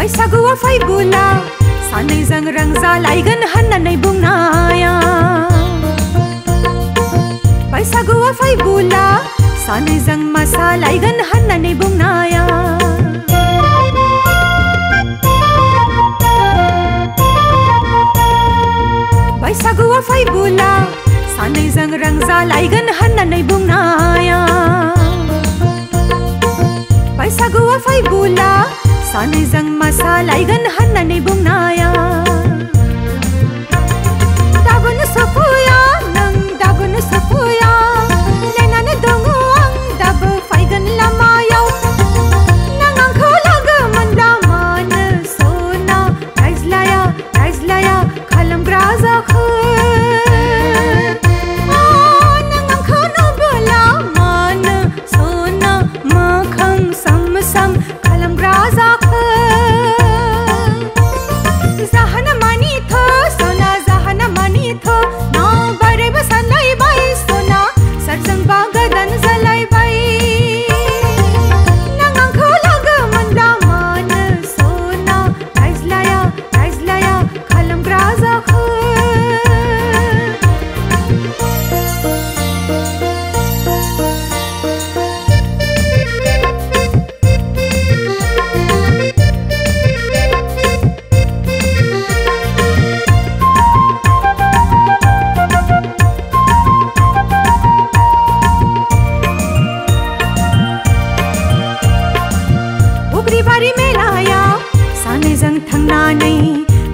बैसागुआ फैबुला सानैजों रंजालायगोन होननानै बुंनाया बैसागुआ फैबुला सानैजों मोसालायगोन होननानै बुंनाया बैसागुआ फैबुला सानैजों रंजालायगोन होननानै बुंनाया बैसागुआ फैबुला सानैजों मोसालायगोन होननानै बुंनाया दाबोनो सफैया नों दाबोनो सफैया नेनानै दङ आं दाबो फैगोन लामायाव नों आंखौ लोगो मोनब्ला मानो सना रायज्लाया रायज्लाया खालामग्रा जाखो नों आंखौ नुबोला मानो सना मोखां सोम सोम खालामग्रा जाखो बारि मेलायाव सानैजों थांनानै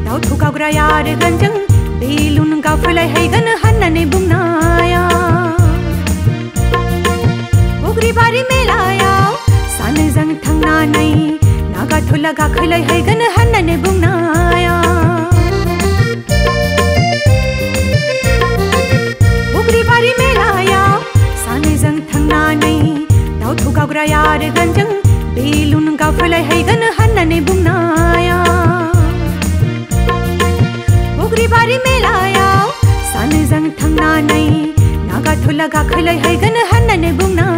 दाउथु गावग्रा आरो गानजों बेलुन गावफैलायहैगोन होननानै बुंनाया बग्रिबारि मेलायाव सानैजों थांनानै नागाथुला गाखोलायहैगोन होननानै बुंनाया बग्रिबारि मेलायाव सानैजों थांनानै दाउथु गावग्रा आरो गानजों बेलुन गावफैलायहैगोन होननानै बुंनाया बग्रिबारि मेलायाव सानैजों थांनानै नागाथुला गाखोलायहैगोन होननानै बुंनाया